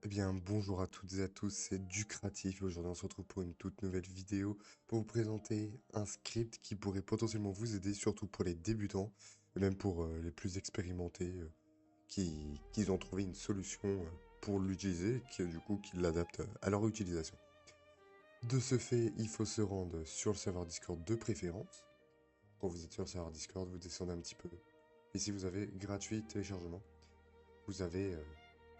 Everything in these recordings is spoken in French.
Eh bien, bonjour à toutes et à tous, c'est Ducratif et aujourd'hui on se retrouve pour une toute nouvelle vidéo pour vous présenter un script qui pourrait potentiellement vous aider, surtout pour les débutants, et même pour les plus expérimentés qui ont trouvé une solution pour l'utiliser, du coup qui l'adaptent à leur utilisation. De ce fait, il faut se rendre sur le serveur Discord de préférence. Quand vous êtes sur le serveur Discord, vous descendez un petit peu. Ici, vous avez gratuit téléchargement. Vous avez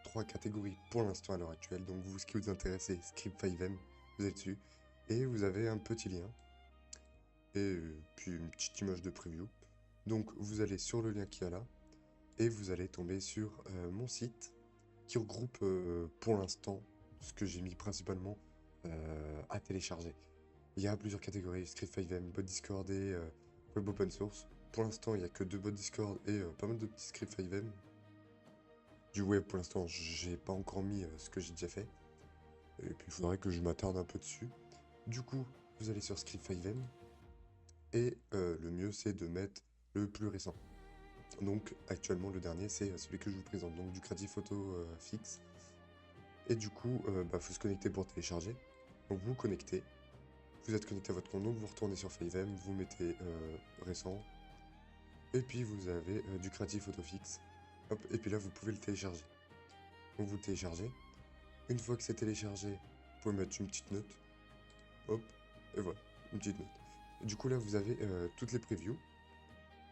trois catégories pour l'instant à l'heure actuelle. Donc vous, ce qui vous intéresse, c'est Script5M, vous êtes dessus. Et vous avez un petit lien. Et puis une petite image de preview. Donc vous allez sur le lien qu'il y a là. Et vous allez tomber sur mon site qui regroupe pour l'instant ce que j'ai mis principalement à télécharger. Il y a plusieurs catégories, Script5M, bot Discord et web open source. Pour l'instant, il n'y a que deux bots Discord et pas mal de petits Script5M. Du web, pour l'instant, j'ai pas encore mis ce que j'ai déjà fait. Et puis, il faudrait que je m'attarde un peu dessus. Du coup, vous allez sur Script5M. Et le mieux, c'est de mettre le plus récent. Donc, actuellement, le dernier, c'est celui que je vous présente. Donc, du Creative Photo fixe. Et du coup, faut se connecter pour télécharger. Donc, vous connectez. Vous êtes connecté à votre compte. Donc, vous retournez sur 5M. Vous mettez récent. Et puis, vous avez du Creative Photo fixe. Hop, et puis là, vous pouvez le télécharger. Donc, vous le téléchargez. Une fois que c'est téléchargé, vous pouvez mettre une petite note. Hop, et voilà, une petite note. Du coup, là, vous avez toutes les previews.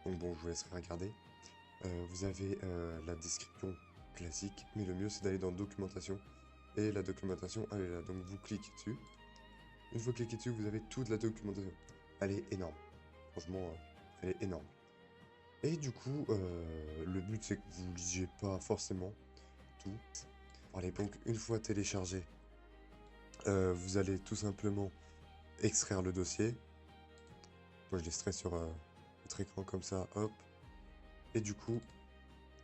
Donc bon, je vous laisserai regarder. Vous avez la description classique, mais le mieux, c'est d'aller dans documentation. Et la documentation, elle est là. Donc vous cliquez dessus. Une fois cliqué dessus, vous avez toute la documentation. Elle est énorme. Franchement, elle est énorme. Et du coup, le but, c'est que vous ne lisiez pas forcément tout. Allez, donc, une fois téléchargé, vous allez tout simplement extraire le dossier. Moi, je laisserai sur votre écran comme ça, hop. Et du coup,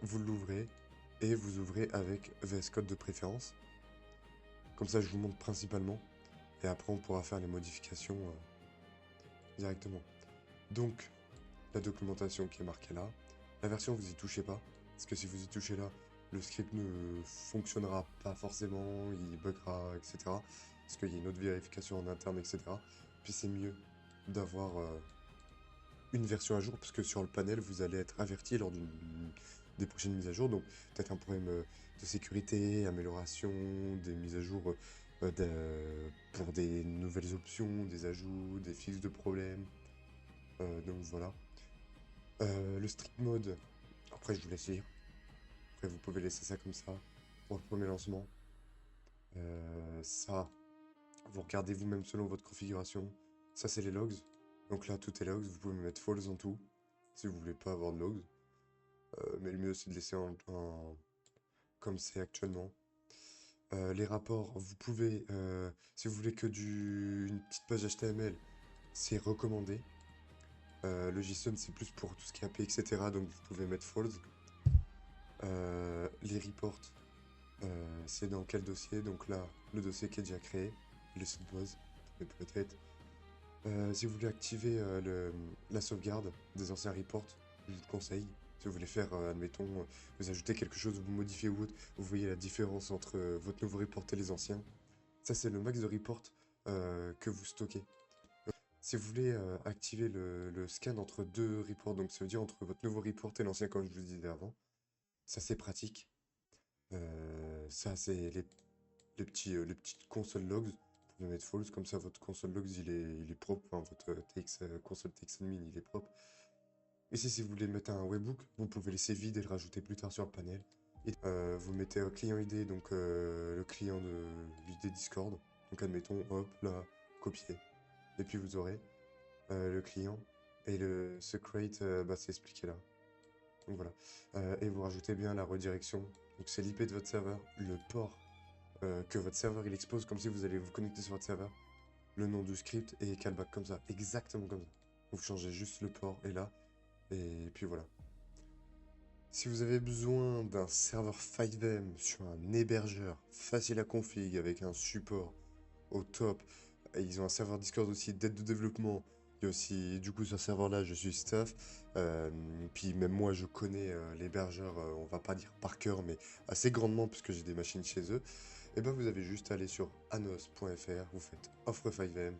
vous l'ouvrez et vous ouvrez avec VS Code de préférence. Comme ça, je vous montre principalement. Et après, on pourra faire les modifications directement. Donc, la documentation qui est marquée là. La version, vous y touchez pas. Parce que si vous y touchez là, le script ne fonctionnera pas forcément, il buggera, etc. Parce qu'il y a une autre vérification en interne, etc. Puis c'est mieux d'avoir une version à jour, parce que sur le panel, vous allez être averti lors des prochaines mises à jour. Donc, peut-être un problème de sécurité, amélioration, des mises à jour pour des nouvelles options, des ajouts, des fixes de problèmes. Donc, voilà. Le strict mode, après, je vous laisse lire. Après, vous pouvez laisser ça comme ça pour le premier lancement. Ça, vous regardez vous-même selon votre configuration. Ça, c'est les logs. Donc là, tout est logs. Vous pouvez mettre false en tout si vous voulez pas avoir de logs. Mais le mieux, c'est de laisser comme c'est actuellement. Les rapports, vous pouvez, si vous voulez que une petite page HTML, c'est recommandé. Le JSON, c'est plus pour tout ce qui est API, etc. Donc vous pouvez mettre false. Les reports, c'est dans quel dossier? Donc là, le dossier qui est déjà créé, le suppose, mais peut-être. Si vous voulez activer la sauvegarde des anciens reports, je vous le conseille. Si vous voulez faire, admettons, vous ajoutez quelque chose, vous modifiez ou autre, vous voyez la différence entre votre nouveau report et les anciens. Ça, c'est le max de report que vous stockez. Si vous voulez activer le scan entre deux reports, donc ça veut dire entre votre nouveau report et l'ancien, comme je vous disais avant, ça c'est pratique. Ça, c'est les petites console logs. Vous pouvez mettre false, comme ça votre console logs il est propre, enfin votre console TXAdmin il est propre. Ici, si vous voulez mettre un webhook, vous pouvez laisser vide et le rajouter plus tard sur le panel. Et vous mettez un client ID, donc le client de l'ID Discord. Donc admettons, hop, là, copier. Et puis vous aurez le client et le secret, c'est expliqué là. Donc voilà. Et vous rajoutez bien la redirection. Donc c'est l'IP de votre serveur, le port que votre serveur il expose, comme si vous allez vous connecter sur votre serveur, le nom du script et callback comme ça, exactement comme ça. Vous changez juste le port et là, et puis voilà. Si vous avez besoin d'un serveur 5M sur un hébergeur facile à config avec un support au top, et ils ont un serveur Discord aussi d'aide de développement. Il y a aussi, du coup, sur ce serveur-là, je suis staff. Puis même moi, je connais l'hébergeur, on va pas dire par cœur, mais assez grandement, puisque j'ai des machines chez eux. et ben vous avez juste à aller sur anos.fr, vous faites offre 5M,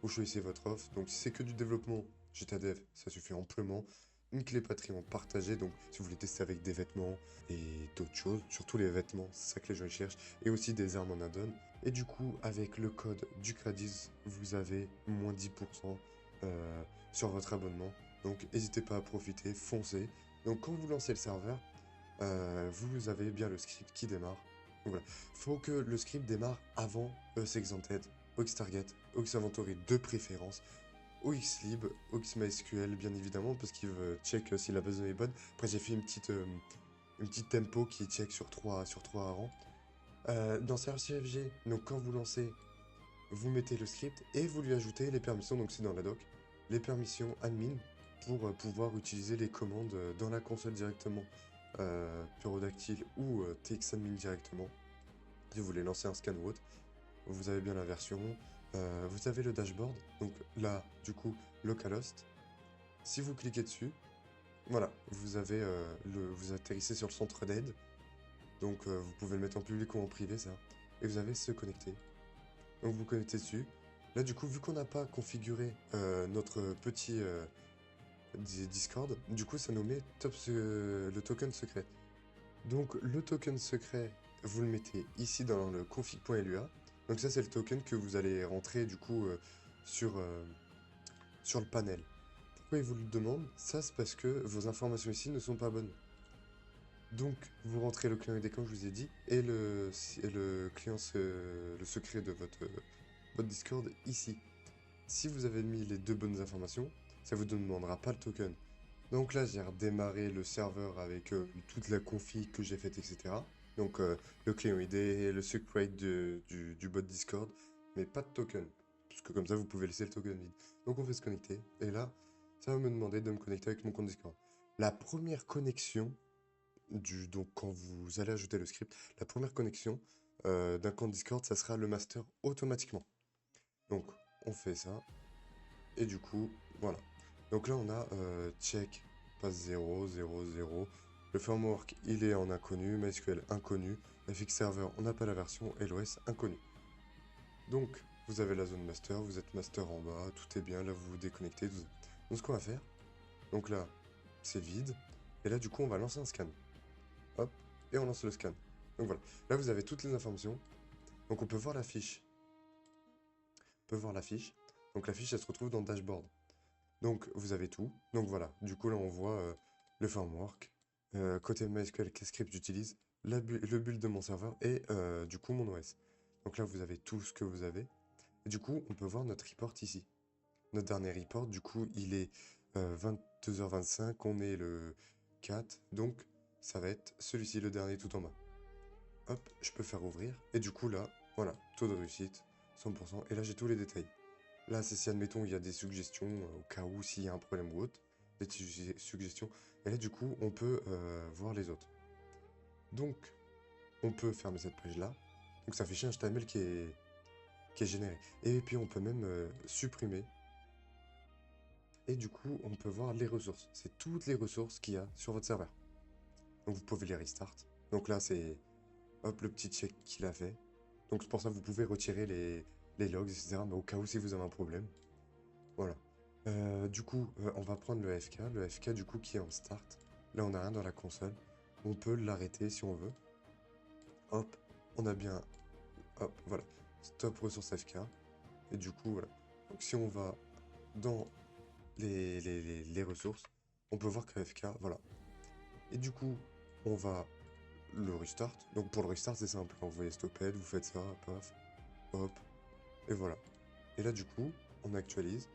vous choisissez votre offre. Donc si c'est que du développement GTADev, ça suffit amplement. Une clé Patreon partagée, donc si vous voulez tester avec des vêtements et d'autres choses, surtout les vêtements, c'est ça que les gens cherchent, et aussi des armes en add-on. Et du coup, avec le code DUCRADIS, vous avez moins 10% sur votre abonnement. Donc n'hésitez pas à profiter, foncez. Donc quand vous lancez le serveur, vous avez bien le script qui démarre. Donc voilà, faut que le script démarre avant EXExanted, OXTarget, OXinventory de préférence, OXlib, OXMySQL bien évidemment, parce qu'il veut check si la base de données est bonne. Après j'ai fait une petite tempo qui check sur 3 rangs. Dans CRCFG, donc quand vous lancez, vous mettez le script et vous lui ajoutez les permissions, donc c'est dans la doc, les permissions admin pour pouvoir utiliser les commandes dans la console directement, Pyrodactyl ou TXAdmin directement. Si vous voulez lancer un scan ou autre, vous avez bien la version. Vous avez le dashboard, donc là, du coup, localhost. Si vous cliquez dessus, voilà, vous avez vous atterrissez sur le centre d'aide. Donc vous pouvez le mettre en public ou en privé, ça. Et vous avez se connecter. Donc vous vous connectez dessus. Là, du coup, vu qu'on n'a pas configuré notre petit Discord, du coup, ça nous met le token secret. Donc le token secret, vous le mettez ici dans le config.lua. Donc ça, c'est le token que vous allez rentrer du coup sur, sur le panel. Pourquoi il vous le demande? Ça, c'est parce que vos informations ici ne sont pas bonnes. Donc, vous rentrez le client ID comme je vous ai dit, et le client, le secret de votre Discord ici. Si vous avez mis les deux bonnes informations, ça vous demandera pas le token. Donc là, j'ai redémarré le serveur avec toute la config que j'ai faite, etc. Donc le client ID, le secret du bot Discord, mais pas de token. Parce que comme ça, vous pouvez laisser le token vide. Donc on fait se connecter, et là, ça va me demander de me connecter avec mon compte Discord. La première connexion, donc quand vous allez ajouter le script, la première connexion d'un compte Discord, ça sera le master automatiquement. Donc on fait ça, et du coup, voilà. Donc là, on a check, passe 0, 0, 0. Le framework, il est en inconnu, MySQL inconnu, FX Server, on n'a pas la version, et l'OS inconnu. Donc, vous avez la zone master, vous êtes master en bas, tout est bien, là vous vous déconnectez. Donc ce qu'on va faire, donc là, c'est vide, et là du coup on va lancer un scan. Hop, et on lance le scan. Donc voilà, là vous avez toutes les informations, donc on peut voir la fiche. On peut voir la fiche, donc la fiche elle se retrouve dans le dashboard. Donc vous avez tout. Donc voilà, du coup là on voit le framework, côté MySQL, quel script j'utilise, le build de mon serveur et du coup mon OS. Donc là vous avez tout ce que vous avez. Et du coup on peut voir notre report ici. Notre dernier report, du coup il est 22h25, on est le 4, donc ça va être celui-ci, le dernier tout en bas. Hop, je peux faire ouvrir. Et du coup là, voilà, taux de réussite, 100%. Et là j'ai tous les détails. Là, c'est si, admettons, il y a des suggestions, au cas où, s'il y a un problème ou autre, des suggestions. Et là, du coup, on peut voir les autres. Donc, on peut fermer cette page-là. Donc, ça affiche un HTML qui est généré. Et puis, on peut même supprimer. Et du coup, on peut voir les ressources. C'est toutes les ressources qu'il y a sur votre serveur. Donc, vous pouvez les restart. Donc là, c'est, hop, le petit check qu'il a fait. Donc, c'est pour ça que vous pouvez retirer les logs, etc. Mais au cas où, si vous avez un problème. Voilà. Du coup, on va prendre le FK du coup qui est en start. Là, on n'a rien dans la console. On peut l'arrêter si on veut. Hop, on a bien, hop, voilà, stop ressource FK. Et du coup, voilà. Donc si on va dans les ressources, on peut voir que FK, voilà. Et du coup, on va le restart. Donc pour le restart, c'est simple. Vous voyez stophead, vous faites ça, paf, hop, et voilà. Et là, du coup, on actualise.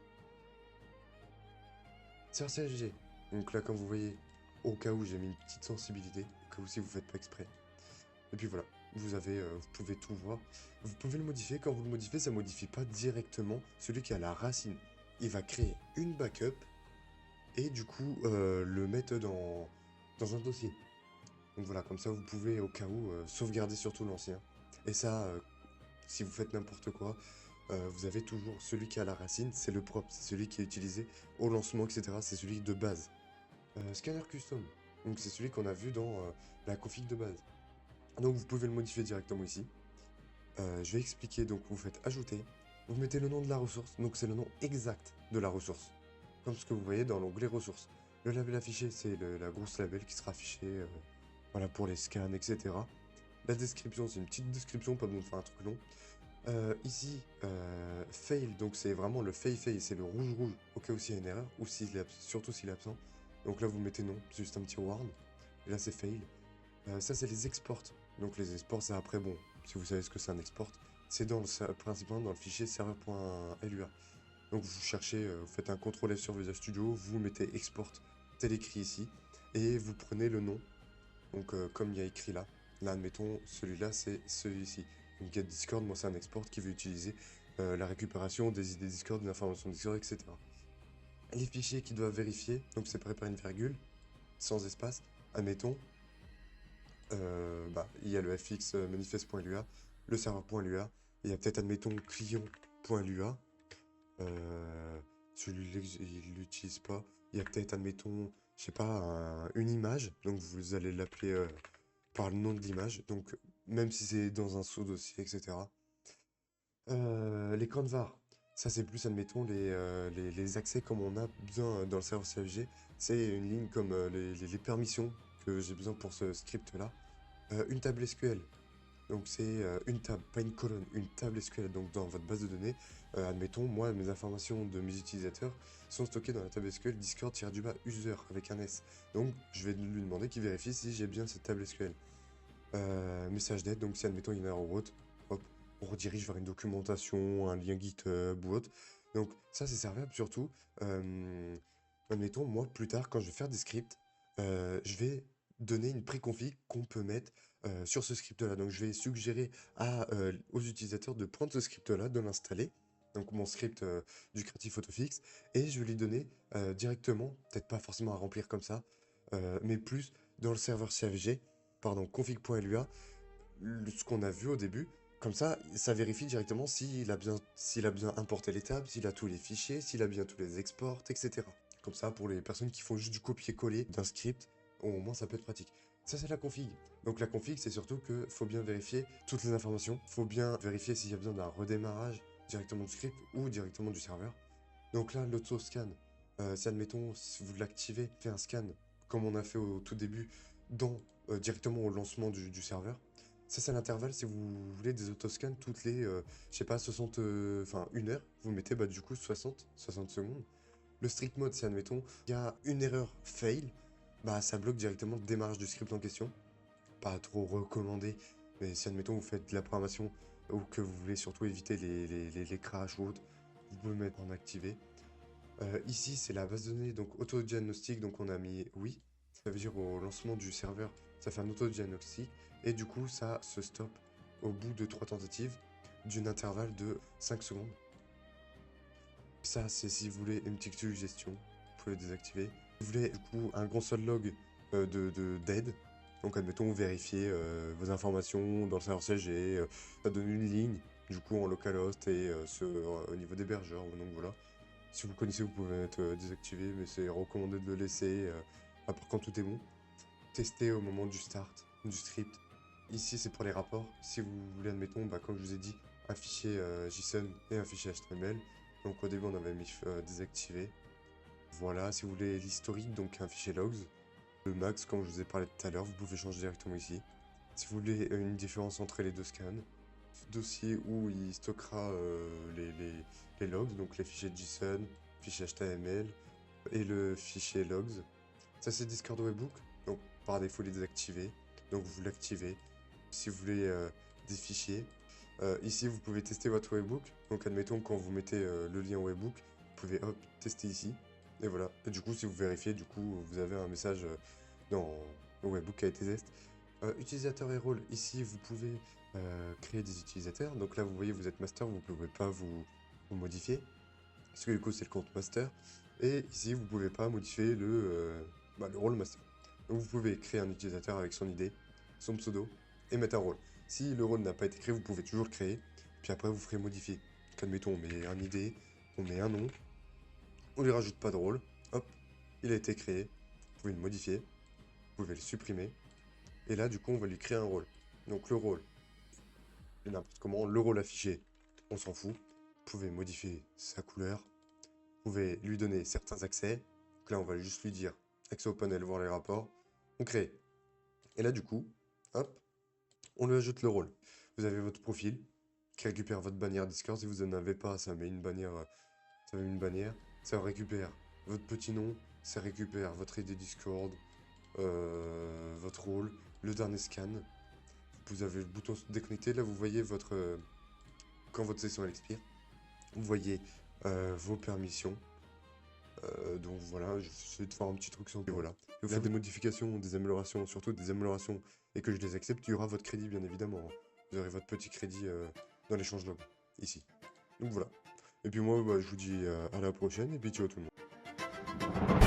C'est un CSG. Donc là, comme vous voyez, au cas où j'ai mis une petite sensibilité, au cas où si vous faites pas exprès. Et puis voilà, vous pouvez tout voir. Vous pouvez le modifier. Quand vous le modifiez, ça modifie pas directement celui qui a la racine. Il va créer une backup et du coup le mettre dans un dossier. Donc voilà, comme ça vous pouvez au cas où sauvegarder surtout l'ancien. Et ça, si vous faites n'importe quoi, vous avez toujours celui qui a la racine, c'est le propre, c'est celui qui est utilisé au lancement, etc. C'est celui de base. Scanner custom, donc c'est celui qu'on a vu dans la config de base. Donc vous pouvez le modifier directement ici. Je vais expliquer, donc vous faites ajouter, vous mettez le nom de la ressource, donc c'est le nom exact de la ressource, comme ce que vous voyez dans l'onglet ressources. Le label affiché, c'est la grosse label qui sera affichée voilà, pour les scans, etc. La description, c'est une petite description, pas besoin de faire un truc long. Ici, fail, donc c'est vraiment le fail, c'est le rouge au cas où s'il y a une erreur, ou surtout s'il est absent. Donc là, vous mettez non, c'est juste un petit word. Et là, c'est fail. Ça, c'est les exports. Donc les exports, c'est après, bon, si vous savez ce que c'est un export, c'est principalement dans le fichier serveur.lua. Donc vous cherchez, vous faites un CTRL F sur Visual Studio, vous mettez export tel écrit ici, et vous prenez le nom, donc comme il y a écrit là. Là, admettons, celui-là, c'est celui-ci. Donc get Discord, moi c'est un export qui veut utiliser la récupération des idées Discord, des informations Discord, etc. Les fichiers qui doivent vérifier, donc c'est préparer une virgule, sans espace, admettons, il y a le fx manifest.lua, le serveur.lua, il y a peut-être, admettons, client.lua, celui-là, il l'utilise pas, il y a peut-être, admettons, je sais pas, une image, donc vous allez l'appeler par le nom de l'image, donc même si c'est dans un sous-dossier, etc. Les camps de var, ça c'est plus, admettons, les accès comme on a besoin dans le serveur CFG, c'est une ligne comme les permissions que j'ai besoin pour ce script-là. Une table SQL, donc c'est une table, pas une colonne, une table SQL, donc dans votre base de données, admettons, moi, mes informations de mes utilisateurs sont stockées dans la table SQL Discord-user avec un S. Donc je vais lui demander qu'il vérifie si j'ai bien cette table SQL. Message d'aide, donc si admettons il y a une erreur ou autre, hop, on redirige vers une documentation, un lien GitHub ou autre. Donc ça c'est servable surtout, admettons moi plus tard quand je vais faire des scripts, je vais donner une préconfig qu'on peut mettre sur ce script là. Donc je vais suggérer aux utilisateurs de prendre ce script là, de l'installer, donc mon script du Creative Photofix, et je vais lui donner directement, peut-être pas forcément à remplir comme ça, mais plus dans le serveur CFG, pardon, config.lua, ce qu'on a vu au début. Comme ça vérifie directement s'il a bien importé les tables, s'il a tous les fichiers, s'il a bien tous les exports, etc. Comme ça, pour les personnes qui font juste du copier-coller d'un script, au moins ça peut être pratique. Ça, c'est la config. Donc la config, c'est surtout que faut bien vérifier toutes les informations. Faut bien vérifier s'il y a besoin d'un redémarrage directement du script ou directement du serveur. Donc là, l'auto-scan, si admettons, si vous l'activez, fait un scan, comme on a fait au tout début, directement au lancement du serveur. Ça, c'est l'intervalle si vous voulez des autoscans toutes les, je sais pas, 60, enfin, une heure. Vous mettez, du coup, 60 secondes. Le strict mode, si admettons, il y a une erreur fail, ça bloque directement le démarrage du script en question. Pas trop recommandé, mais si admettons vous faites de la programmation ou que vous voulez surtout éviter les crashs ou autres, vous pouvez mettre en activé. Ici, c'est la base de données, donc auto-diagnostic, donc on a mis oui. Ça veut dire au lancement du serveur, ça fait un auto-diagnostic, et du coup, ça se stoppe au bout de 3 tentatives d'une intervalle de 5 secondes. Ça, c'est si vous voulez une petite suggestion, vous pouvez le désactiver. Si vous voulez, du coup, un console log d'aide, donc admettons, vérifier vos informations dans le serveur CG, ça donne une ligne, du coup, en localhost et au niveau d'hébergeur, donc voilà. Si vous le connaissez, vous pouvez être désactivé, mais c'est recommandé de le laisser après quand tout est bon. Tester au moment du start du script. Ici, c'est pour les rapports. Si vous voulez, admettons, comme je vous ai dit, un fichier JSON et un fichier HTML. Donc au début, on avait mis désactivé. Voilà, si vous voulez l'historique, donc un fichier logs. Le max, comme je vous ai parlé tout à l'heure, vous pouvez changer directement ici. Si vous voulez une différence entre les deux scans, dossier où il stockera les logs, donc les fichiers JSON, fichier HTML et le fichier logs. Ça c'est Discord Webhook, donc par défaut il est désactivé, donc vous l'activez. Si vous voulez des fichiers, ici vous pouvez tester votre Webhook, donc admettons quand vous mettez le lien Webhook, vous pouvez tester ici, et voilà. Et du coup si vous vérifiez, du coup vous avez un message dans le Webhook qui a été test. Utilisateur et rôle, ici vous pouvez créer des utilisateurs. Donc là vous voyez vous êtes master, vous ne pouvez pas vous modifier. Parce que du coup c'est le compte master. Et ici vous ne pouvez pas modifier le rôle master. Donc vous pouvez créer un utilisateur avec son ID, son pseudo et mettre un rôle. Si le rôle n'a pas été créé, vous pouvez toujours le créer. Puis après vous ferez modifier. Donc admettons on met un ID, on met un nom, on lui rajoute pas de rôle. Hop, il a été créé. Vous pouvez le modifier, vous pouvez le supprimer. Et là, du coup, on va lui créer un rôle. Donc le rôle, et n'importe comment. Le rôle affiché, on s'en fout. Vous pouvez modifier sa couleur. Vous pouvez lui donner certains accès. Donc là, on va juste lui dire accès au panel, voir les rapports. On crée. Et là, du coup, hop, on lui ajoute le rôle. Vous avez votre profil qui récupère votre bannière Discord. Si vous n'en avez pas, ça met une bannière. Ça met une bannière. Ça récupère votre petit nom. Ça récupère votre ID Discord. Votre rôle. Le dernier scan. Vous avez le bouton déconnecter. Là, vous voyez votre. Quand votre session elle expire. Vous voyez vos permissions. Donc voilà, j'essaie de faire un petit truc sans. Et voilà. Si vous faites des modifications, des améliorations, surtout des améliorations, et que je les accepte, il y aura votre crédit bien évidemment. Vous aurez votre petit crédit dans l'échange log, ici. Donc voilà. Et puis moi, bah, je vous dis à la prochaine, et puis ciao tout le monde.